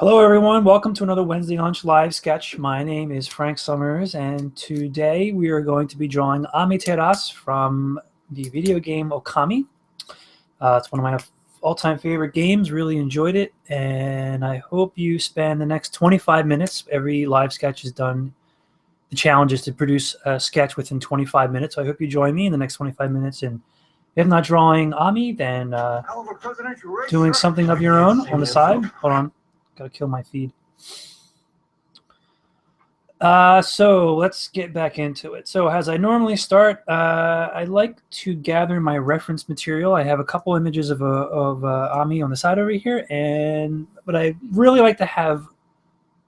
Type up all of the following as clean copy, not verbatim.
Hello everyone, welcome to another Wednesday Lunch live sketch. My name is Frank Summers and today we are going to be drawing Amaterasu from the video game Okami. It's one of my all-time favorite games, really enjoyed it, and I hope you spend the next 25 minutes. Every live sketch is done. The challenge is to produce a sketch within 25 minutes, so I hope you join me in the next 25 minutes. And if not drawing Ami, then doing something of your own on the side. Hold on. Gotta kill my feed. So let's get back into it. So as I normally start, I like to gather my reference material. I have a couple images of Ami on the side over here, but I really like to have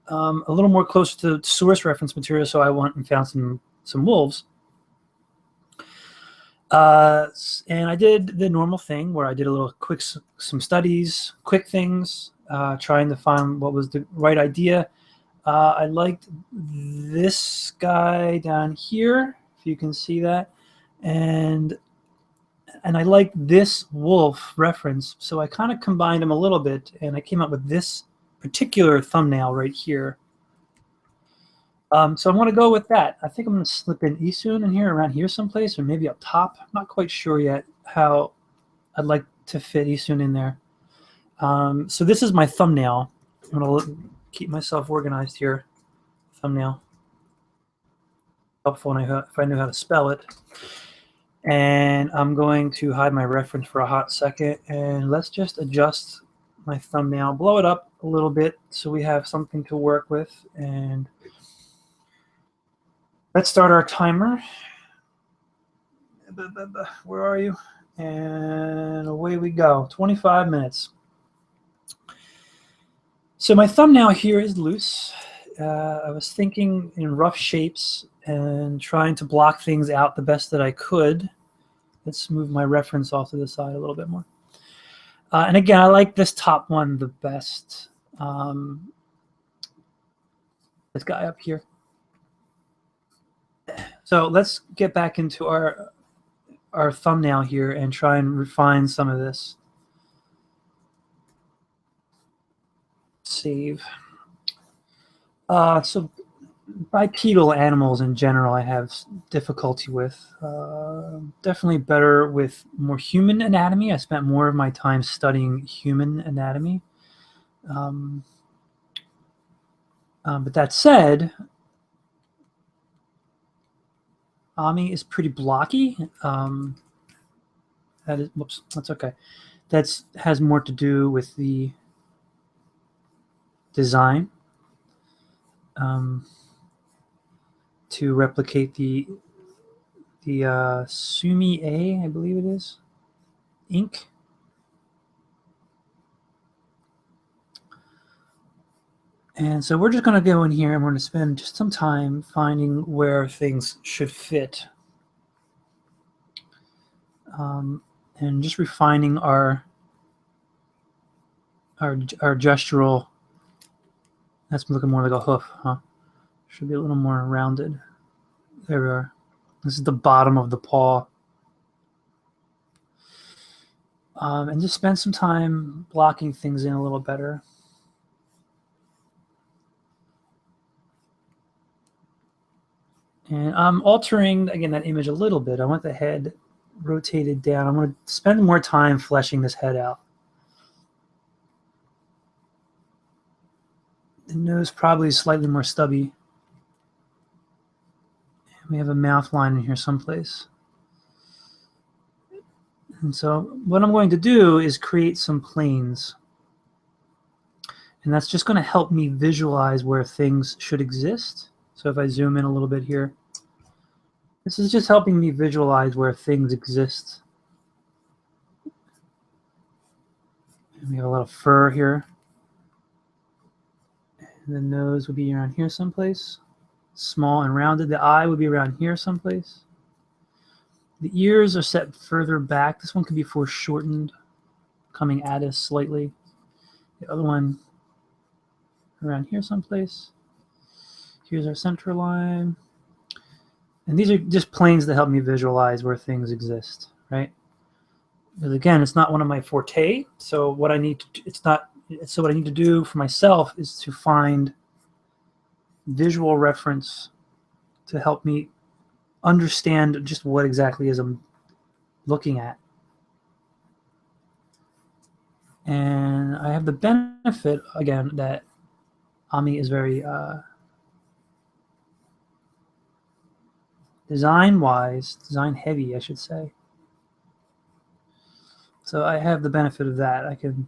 a little more close to source reference material. So I went and found some wolves. And I did the normal thing where I did a little some studies, quick things. Trying to find what was the right idea. I liked this guy down here, if you can see that, and I liked this wolf reference, so I kind of combined them a little bit, and I came up with this particular thumbnail right here. So I'm going to go with that. I think I'm going to slip in Isun in here, around here someplace, or maybe up top. I'm not quite sure yet how I'd like to fit Isun in there. So this is my thumbnail. I'm going to keep myself organized here. Thumbnail. Helpful if I knew how to spell it. And I'm going to hide my reference for a hot second. And let's just adjust my thumbnail. Blow it up a little bit so we have something to work with. And let's start our timer. Where are you? And away we go. 25 minutes. So my thumbnail here is loose. I was thinking in rough shapes and trying to block things out the best that I could. Let's move my reference off to the side a little bit more. And again, I like this top one the best. This guy up here. So let's get back into our thumbnail here and try and refine some of this. Save. So bipedal animals in general I have difficulty with. Definitely better with more human anatomy. I spent more of my time studying human anatomy. But that said, Ami is pretty blocky. Whoops, that's okay. That has more to do with the design to replicate the Sumi A, I believe it is, ink. And so we're just going to go in here and we're going to spend just some time finding where things should fit, and just refining our gestural. That's looking more like a hoof, huh? Should be a little more rounded. There we are. This is the bottom of the paw. And just spend some time blocking things in a little better. And I'm altering, again, that image a little bit. I want the head rotated down. I'm going to spend more time fleshing this head out. The nose probably is slightly more stubby. We have a mouth line in here someplace. And so what I'm going to do is create some planes. And that's just going to help me visualize where things should exist. So if I zoom in a little bit here, this is just helping me visualize where things exist. And we have a lot of fur here. And the nose would be around here someplace. Small and rounded. The eye would be around here someplace. The ears are set further back. This one could be foreshortened, coming at us slightly. The other one around here someplace. Here's our center line. And these are just planes that help me visualize where things exist, right? Because again, it's not one of my forte, so what I need to do, it's not So what I need to do for myself is to find visual reference to help me understand just what exactly is I'm looking at. And I have the benefit, again, that Ami is very design-wise, design-heavy, I should say. So I have the benefit of that. I can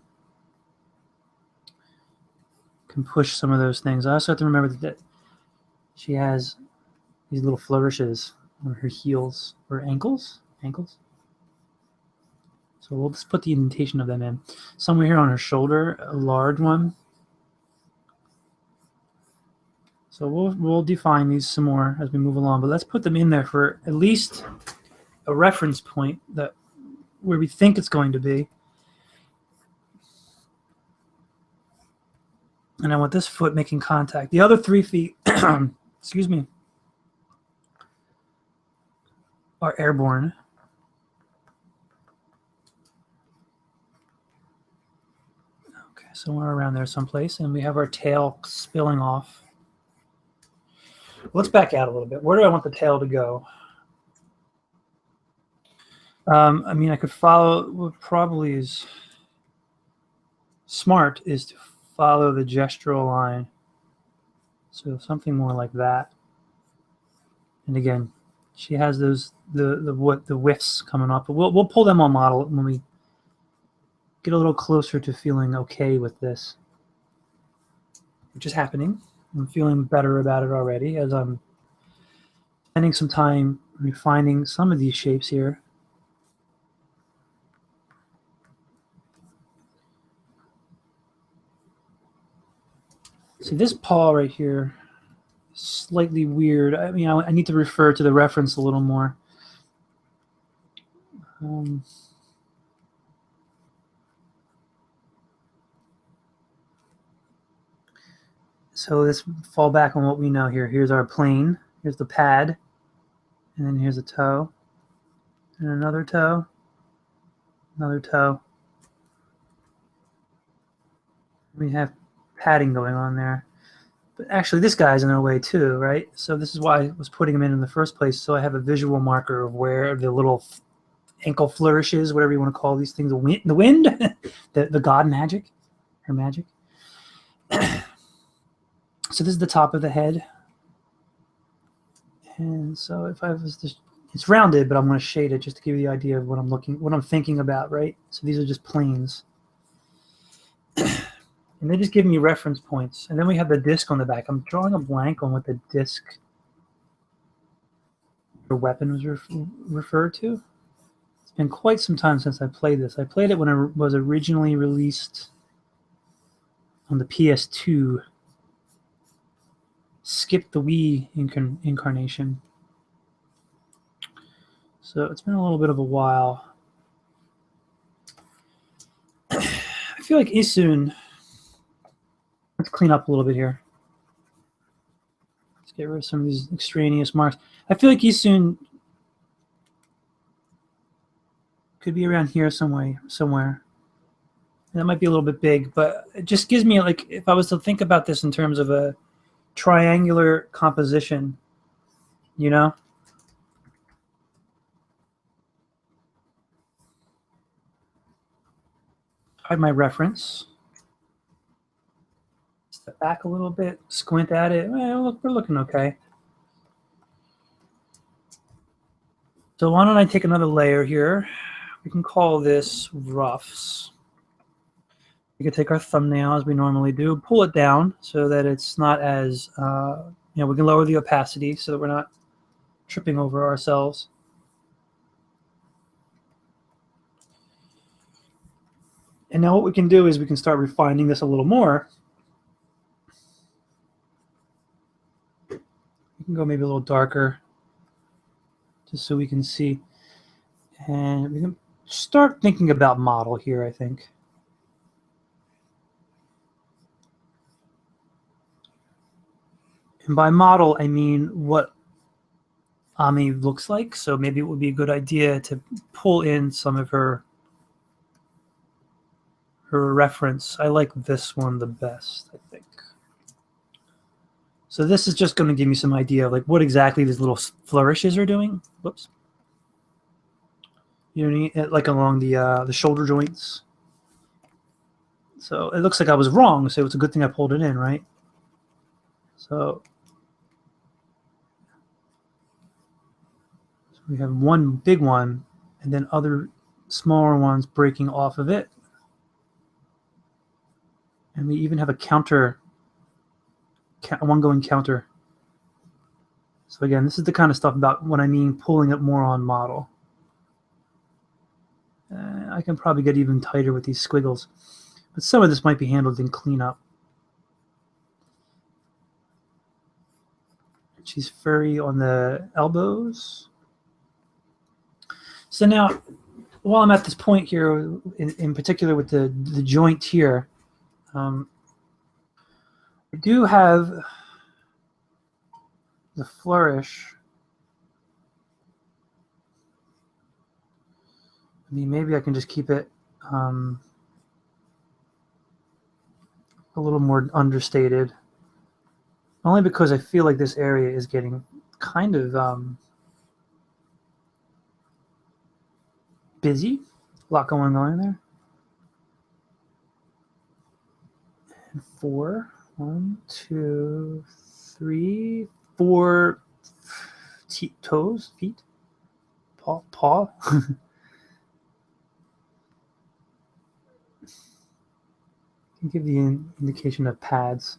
push some of those things. I also have to remember that she has these little flourishes on her heels or ankles. So we'll just put the indentation of them in. Somewhere here on her shoulder, a large one. So we'll define these some more as we move along, but let's put them in there for at least a reference point that where we think it's going to be. And I want this foot making contact. The other 3 feet, excuse me, are airborne. Okay, somewhere around there someplace. And we have our tail spilling off. Let's back out a little bit. Where do I want the tail to go? I mean, I could follow, what probably is smart is to follow the gestural line. So something more like that. And again, she has those the whiffs coming off, but we'll pull them on model when we get a little closer to feeling okay with this, which is happening. I'm feeling better about it already as I'm spending some time refining some of these shapes here. See, this paw right here, slightly weird. I mean, I need to refer to the reference a little more. So let's fall back on what we know here. Here's our plane. Here's the pad. And then here's a toe. And another toe. Another toe. We have padding going on there. But actually, this guy's in our way too, right? So this is why I was putting him in the first place. So I have a visual marker of where the little ankle flourishes, whatever you want to call these things, the wind, the god magic, her magic. So this is the top of the head. And so if I was just, it's rounded, but I'm going to shade it just to give you the idea of what I'm thinking about, right? So these are just planes. And they just give me reference points. And then we have the disc on the back. I'm drawing a blank on what the disc or weapon was referred to. It's been quite some time since I played this. I played it when it was originally released on the PS2. Skip the Wii incarnation. So it's been a little bit of a while. I feel like Isun, let's clean up a little bit here. Let's get rid of some of these extraneous marks. I feel like Isun could be around here somewhere. And that might be a little bit big, but it just gives me, like, if I was to think about this in terms of a triangular composition, you know? Hide my reference. Step back a little bit, squint at it. Well, look, we're looking okay. So why don't I take another layer here? We can call this roughs. We can take our thumbnail as we normally do, pull it down so that it's not as, we can lower the opacity so that we're not tripping over ourselves. And now what we can do is we can start refining this a little more. We can go maybe a little darker just so we can see. And we can start thinking about model here, I think. And by model, I mean what Ami looks like. So maybe it would be a good idea to pull in some of her her reference. I like this one the best, I think. So this is just going to give me some idea of like what exactly these little flourishes are doing. Whoops. You know what I mean? Like along the shoulder joints. So it looks like I was wrong, so it's a good thing I pulled it in, right? So we have one big one, and then other smaller ones breaking off of it. And we even have a counter, one going counter. So again, this is the kind of stuff about what I mean pulling it more on model. I can probably get even tighter with these squiggles, but some of this might be handled in cleanup. She's furry on the elbows. So now, while I'm at this point here, in particular with the joint here, I do have the flourish. I mean, maybe I can just keep it a little more understated. Only because I feel like this area is getting kind of busy. A lot going on in there. And 4, 1, 2, 3, 4 toes, feet, paw. Can give the indication of pads.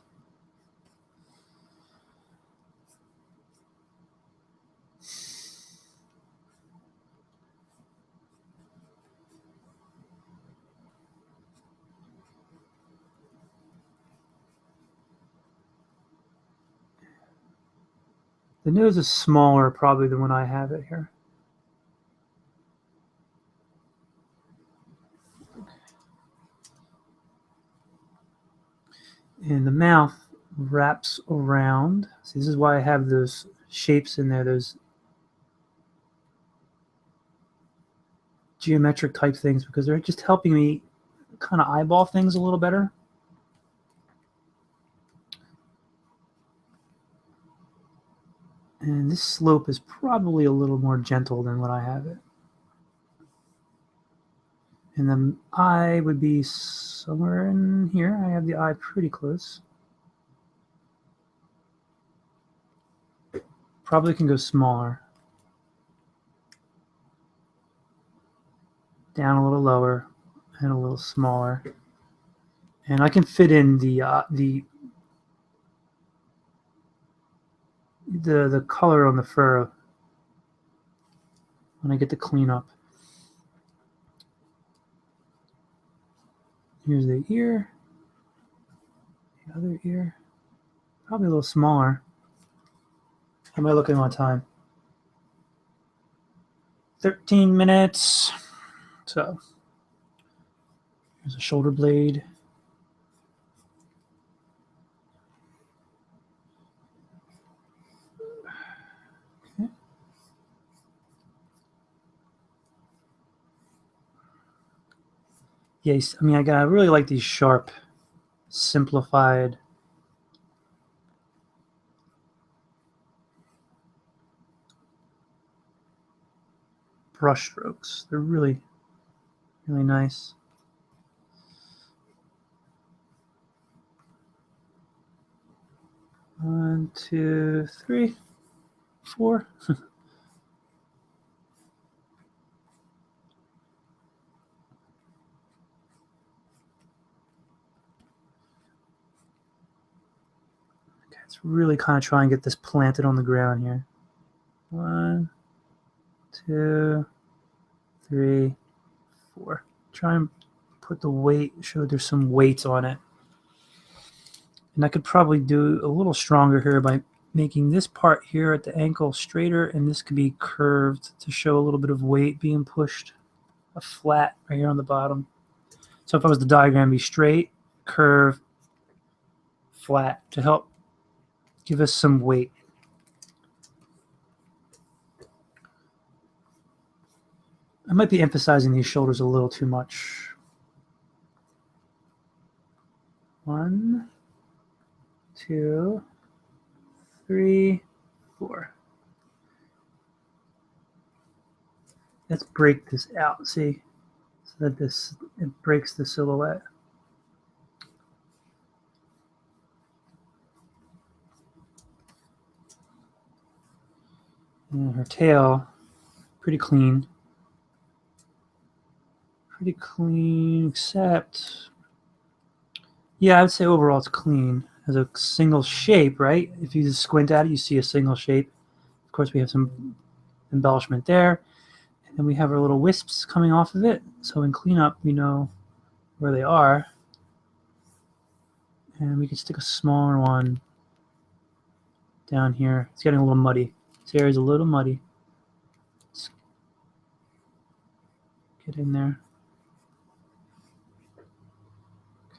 The nose is smaller probably than when I have it here. And the mouth wraps around. See, this is why I have those shapes in there, those geometric type things, because they're just helping me kind of eyeball things a little better. And this slope is probably a little more gentle than what I have it. And the eye would be somewhere in here. I have the eye pretty close. Probably can go smaller. Down a little lower and a little smaller. And I can fit in the color on the fur when I get the cleanup. Here's the ear, the other ear, probably a little smaller. How am I looking on time? 13 minutes. So here's a shoulder blade. Okay. Yes, I mean, I really like these sharp, simplified brush strokes. They're really, really nice. One, 2, 3, 4. Let's really kind of try and get this planted on the ground here. 1, 2, 3, 4. Try and put the weight, show there's some weight on it. And I could probably do a little stronger here by making this part here at the ankle straighter, and this could be curved to show a little bit of weight being pushed. A flat right here on the bottom. So if I was the diagram, be straight, curve, flat to help give us some weight. I might be emphasizing these shoulders a little too much. 1, 2, 3, 4. Let's break this out, see, so that it breaks the silhouette. And her tail, pretty clean. Pretty clean, except, yeah, I would say overall it's clean. As a single shape, right? If you just squint at it, you see a single shape. Of course, we have some embellishment there. And then we have our little wisps coming off of it. So in cleanup, we know where they are. And we can stick a smaller one down here. It's getting a little muddy. This area is a little muddy. Let's get in there.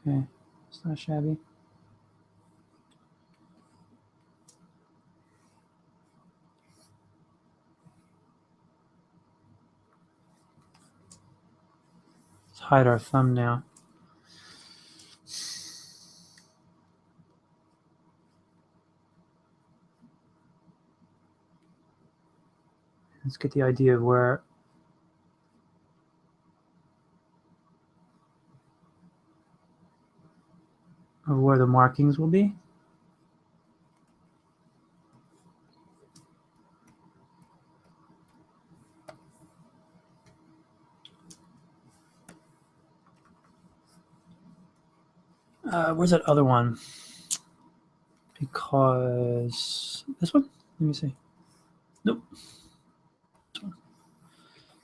Okay, it's not shabby. Let's hide our thumbnail. Let's get the idea of where the markings will be. Where's that other one? Because this one? Let me see. Nope.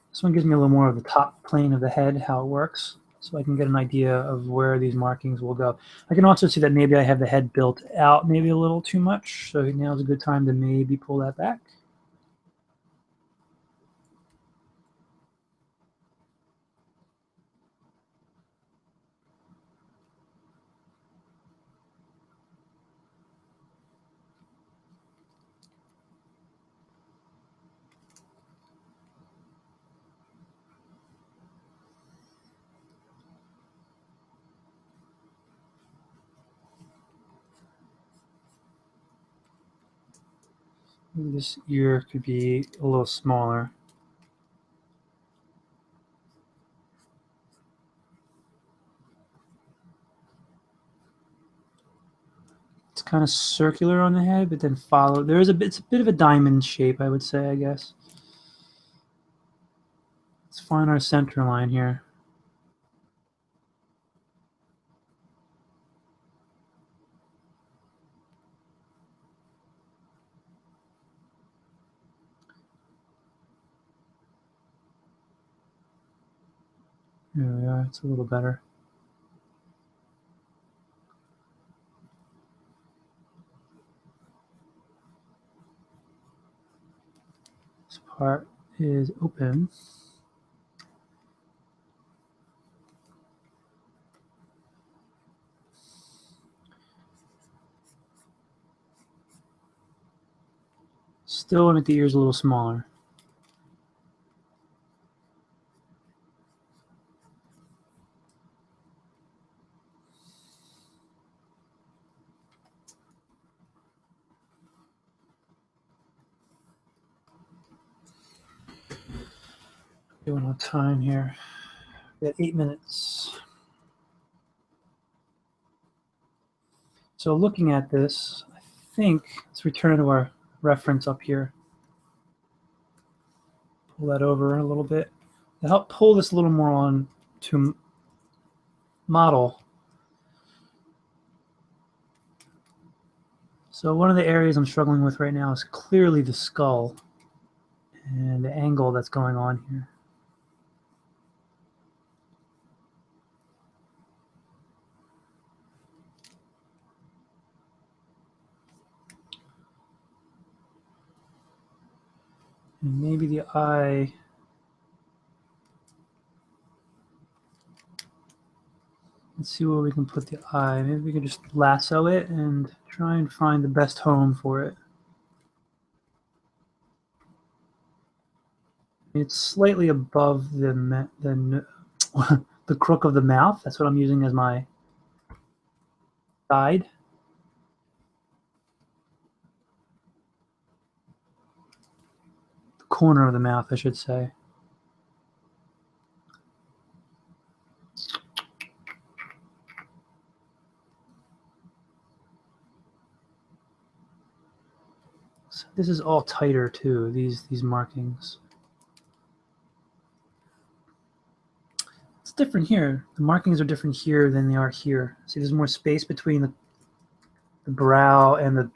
This one gives me a little more of the top plane of the head, how it works, so I can get an idea of where these markings will go. I can also see that maybe I have the head built out maybe a little too much, so now's a good time to maybe pull that back. Maybe this ear could be a little smaller. It's kind of circular on the head, but then it's a bit of a diamond shape, I would say, I guess. Let's find our center line here. There we are, it's a little better. This part is open. Still want to make the ears a little smaller. Doing on time here. We got 8 minutes. So looking at this, I think let's return to our reference up here. Pull that over a little bit. To help pull this a little more on to model. So one of the areas I'm struggling with right now is clearly the skull and the angle that's going on here. And maybe the eye. Let's see where we can put the eye. Maybe we can just lasso it and try and find the best home for it. It's slightly above the crook of the mouth. That's what I'm using as my side. The corner of the mouth, I should say. So this is all tighter too, these markings. It's different here. The markings are different here than they are here. See, there's more space between the brow and the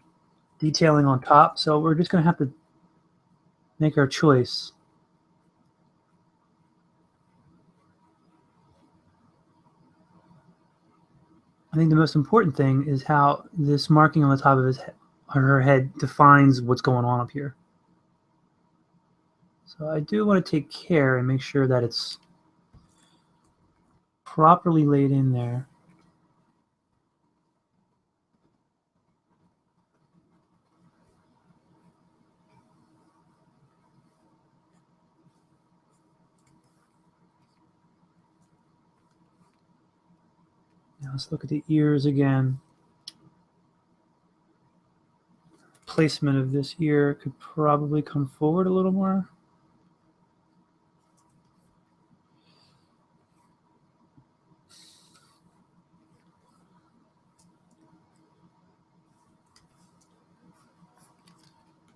detailing on top, so we're just going to have to make our choice. I think the most important thing is how this marking on the top of his head, or her head, defines what's going on up here. So I do want to take care and make sure that it's properly laid in there. Now let's look at the ears again. Placement of this ear could probably come forward a little more.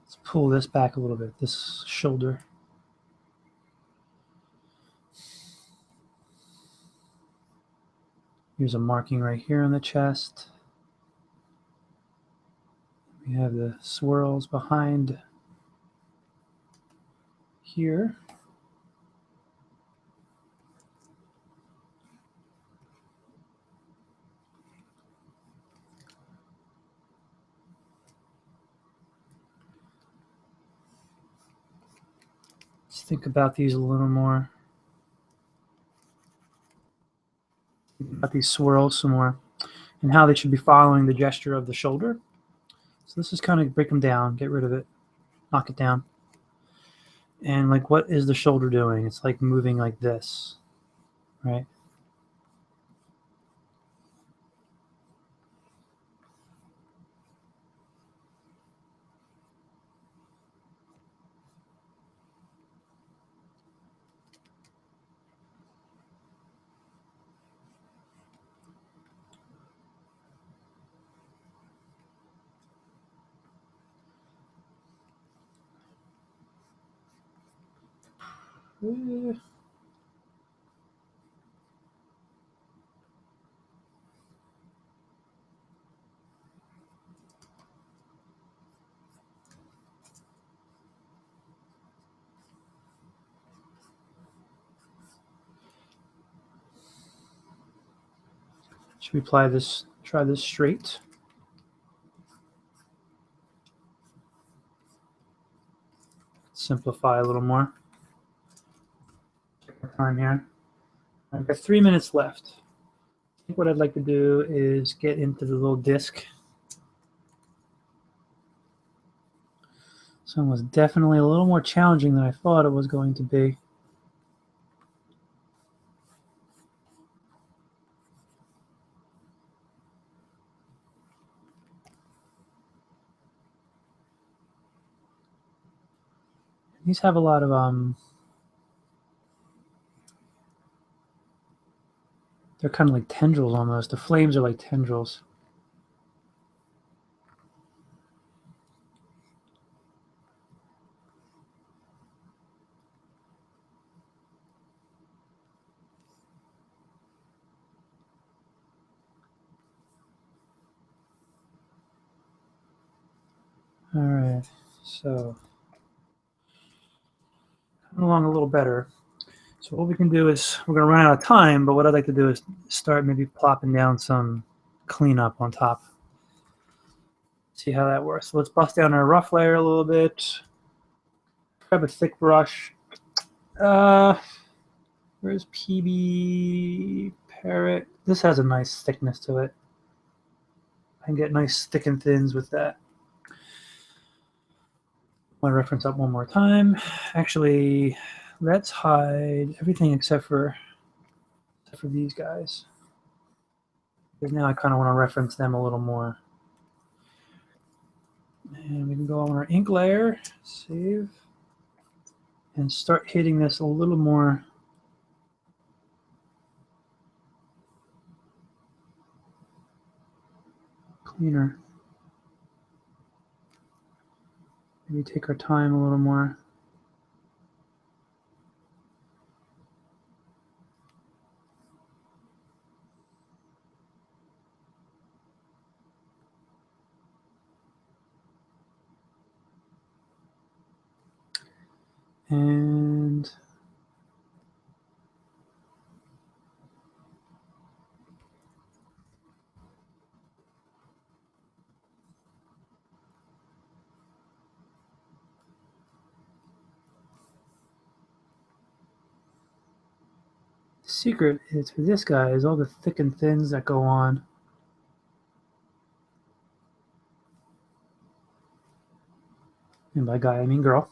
Let's pull this back a little bit, this shoulder. Here's a marking right here on the chest. We have the swirls behind here. Let's think about these a little more. Think about these swirls some more and how they should be following the gesture of the shoulder. So let's just kind of break them down, get rid of it, knock it down. And like, what is the shoulder doing? It's like moving like this, right? Should we apply this, try this straight? Simplify a little more. Take our time here. I've got 3 minutes left. I think what I'd like to do is get into the little disc. This one was definitely a little more challenging than I thought it was going to be. These have a lot of they're kind of like tendrils almost. The flames are like tendrils. All right, so coming along a little better. So what we can do is, we're going to run out of time, but what I'd like to do is start maybe plopping down some cleanup on top. See how that works. So let's bust down our rough layer a little bit. Grab a thick brush. Where's PB Parrot? This has a nice thickness to it. I can get nice thick and thins with that. I want to reference up one more time. Actually, let's hide everything except for these guys. because now I kind of want to reference them a little more. And we can go on our ink layer, save, and start hitting this a little more cleaner. Maybe take our time a little more. And the secret is for this guy is all the thick and thins that go on. And by guy, I mean girl.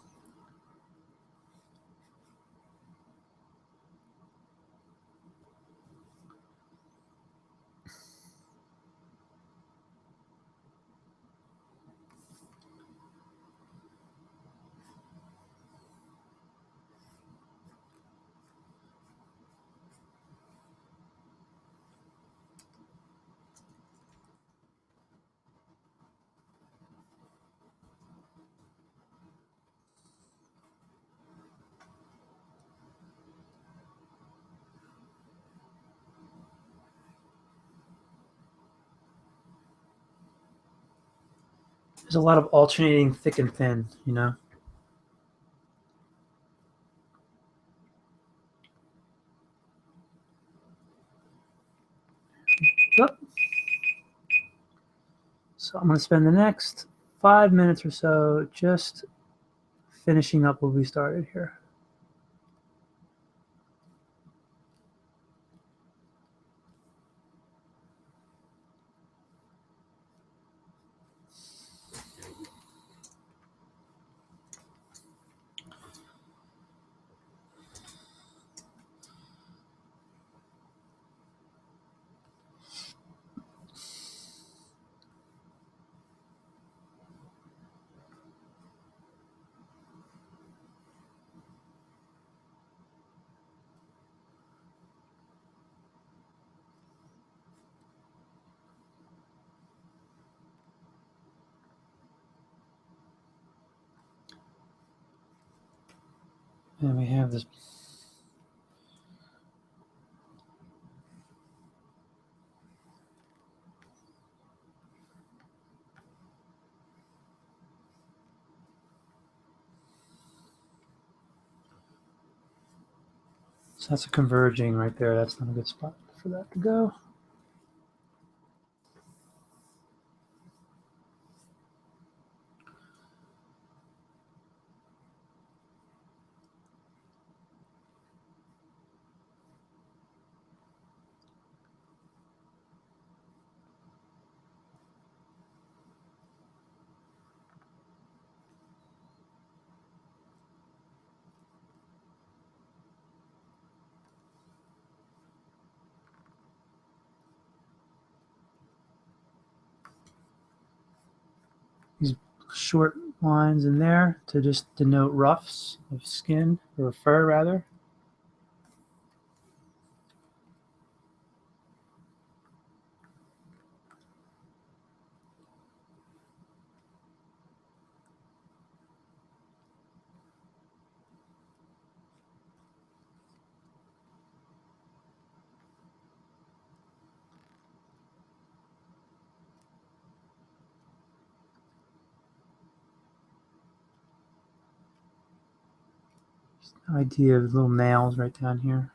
There's a lot of alternating thick and thin, you know. Yep. So I'm going to spend the next 5 minutes or so just finishing up what we started here. And we have this. So that's a converging right there. That's not a good spot for that to go. These short lines in there to just denote roughs of skin, or fur rather. Idea of little nails right down here.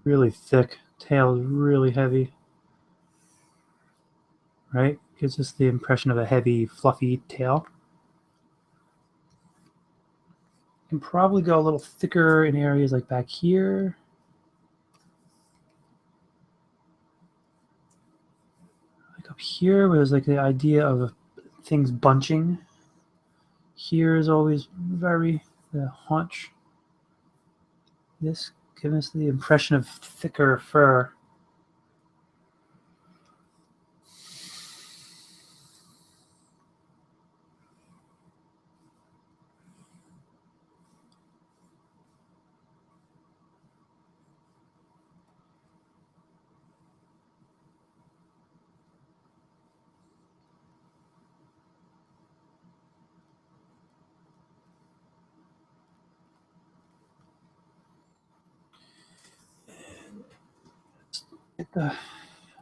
Really thick. Tail is really heavy. Right? Gives us the impression of a heavy, fluffy tail. Can probably go a little thicker in areas like back here. Like up here, where there's like the idea of things bunching. Here is always very the haunch. This gives us the impression of thicker fur.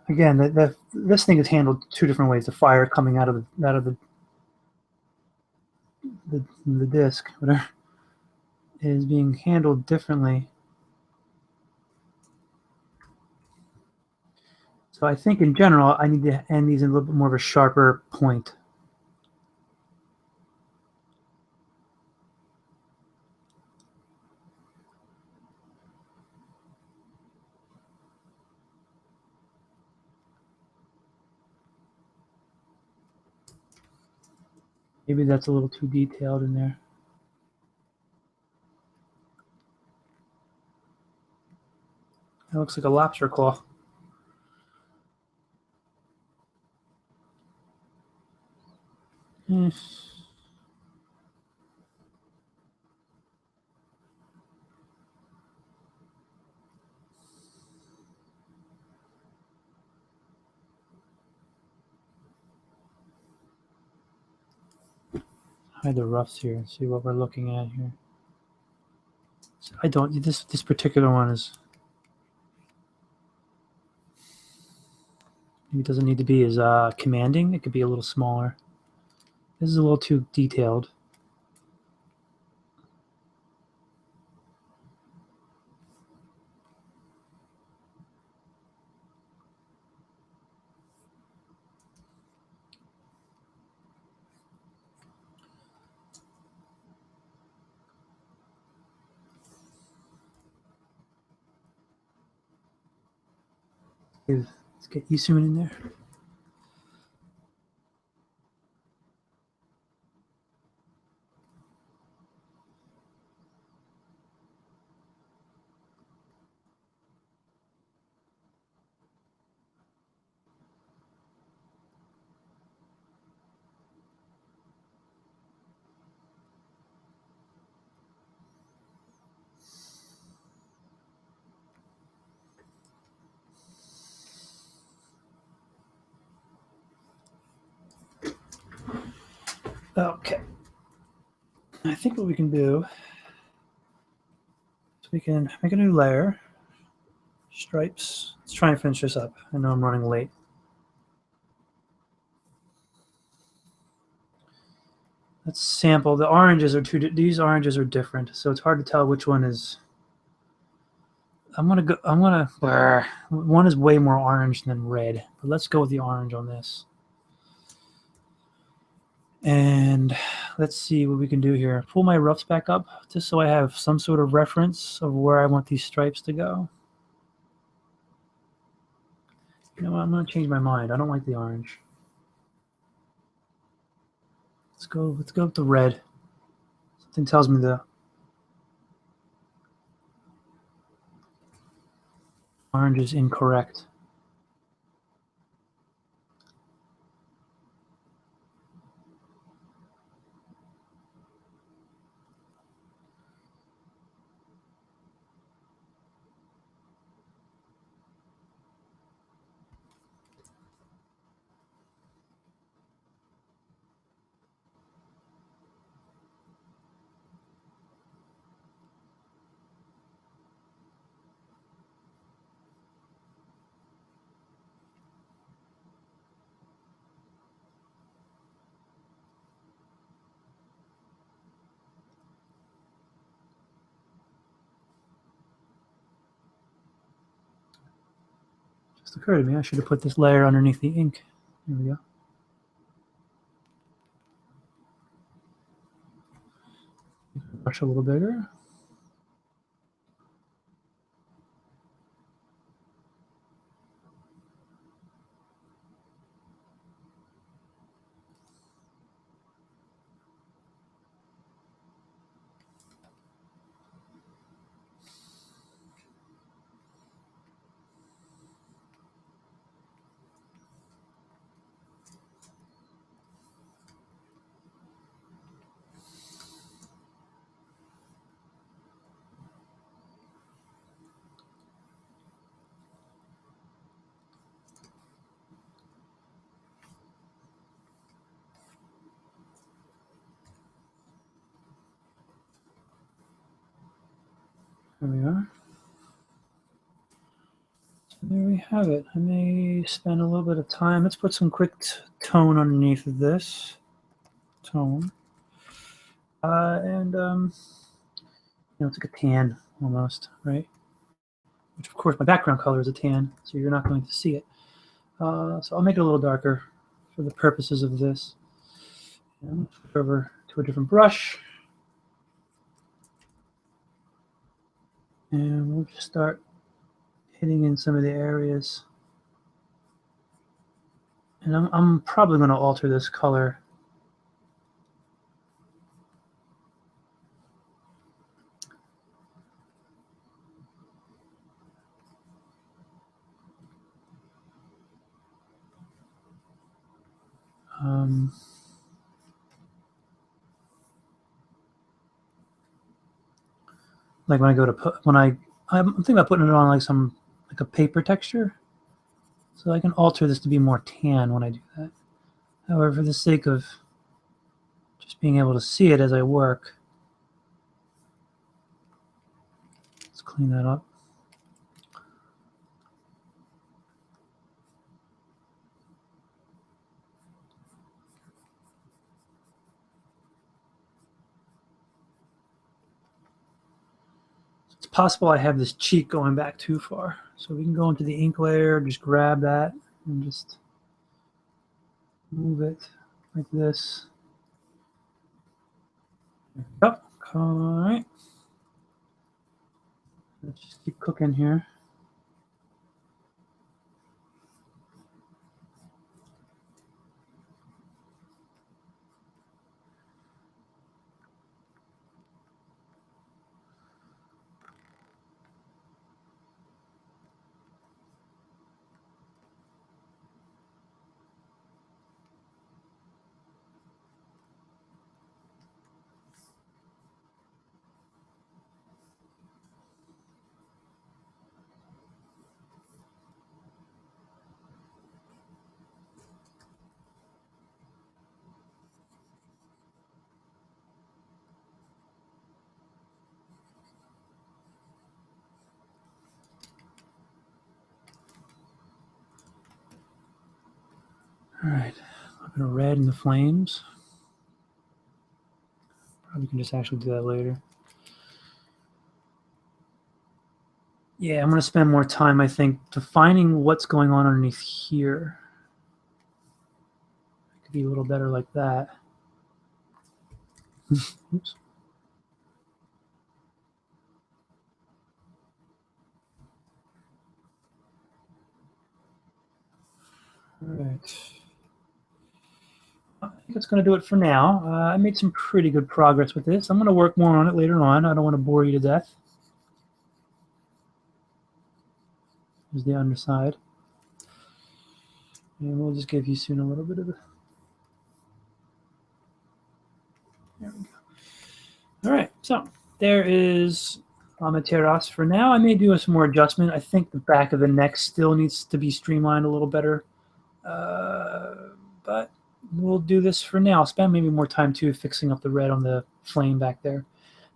Again, this thing is handled two different ways. The fire coming out of the disc, whatever, is being handled differently. So I think in general, I need to end these in a little bit more of a sharper point. Maybe that's a little too detailed in there. That looks like a lobster claw. Hmm. Hide the roughs here and see what we're looking at here. So I don't. This particular one is. Maybe it doesn't need to be as commanding. It could be a little smaller. This is a little too detailed. Let's get Isun in there. Okay. I think what we can do is we can make a new layer. Stripes. Let's try and finish this up. I know I'm running late. Let's sample. The oranges are these oranges are different, so it's hard to tell which one is. I'm gonna. One is way more orange than red, but let's go with the orange on this. And let's see what we can do here. Pull my roughs back up just so I have some sort of reference of where I want these stripes to go. You know what? I'm gonna change my mind. I don't like the orange. Let's go with the red. Something tells me the orange is incorrect. just occurred to me, I should have put this layer underneath the ink. There we go. Brush a little bigger. There we are. So there we have it. I may spend a little bit of time. Let's put some quick tone underneath of this. Tone. It's like a tan almost, right? Which, of course, my background color is a tan, so you're not going to see it. So I'll make it a little darker for the purposes of this. And switch over to a different brush. And we'll just start hitting in some of the areas. And I'm probably going to alter this color. Like when I go to I'm thinking about putting it on like a paper texture, so I can alter this to be more tan when I do that. However, for the sake of just being able to see it as I work, let's clean that up. It's possible I have this cheek going back too far. So we can go into the ink layer, just grab that, and just move it like this. Yep. All right. Let's just keep cooking here. All right, a little bit of red in the flames. Probably can just actually do that later. Yeah, I'm going to spend more time, I think, defining what's going on underneath here. It could be a little better like that. Oops. All right. I think that's going to do it for now. I made some pretty good progress with this. I'm going to work more on it later on. I don't want to bore you to death. Here's the underside. And we'll just give you soon a little bit of the... There we go. All right, so there is Amaterasu for now. I may do some more adjustment. I think the back of the neck still needs to be streamlined a little better. But we'll do this for now. I'll spend maybe more time too fixing up the red on the flame back there.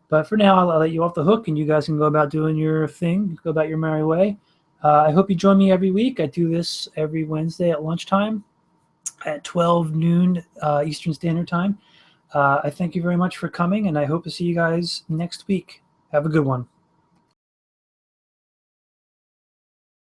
But for now, I'll let you off the hook, and you guys can go about doing your thing. Go about your merry way. I hope you join me every week. I do this every Wednesday at lunchtime at 12 noon Eastern Standard Time. I thank you very much for coming, and I hope to see you guys next week. Have a good one.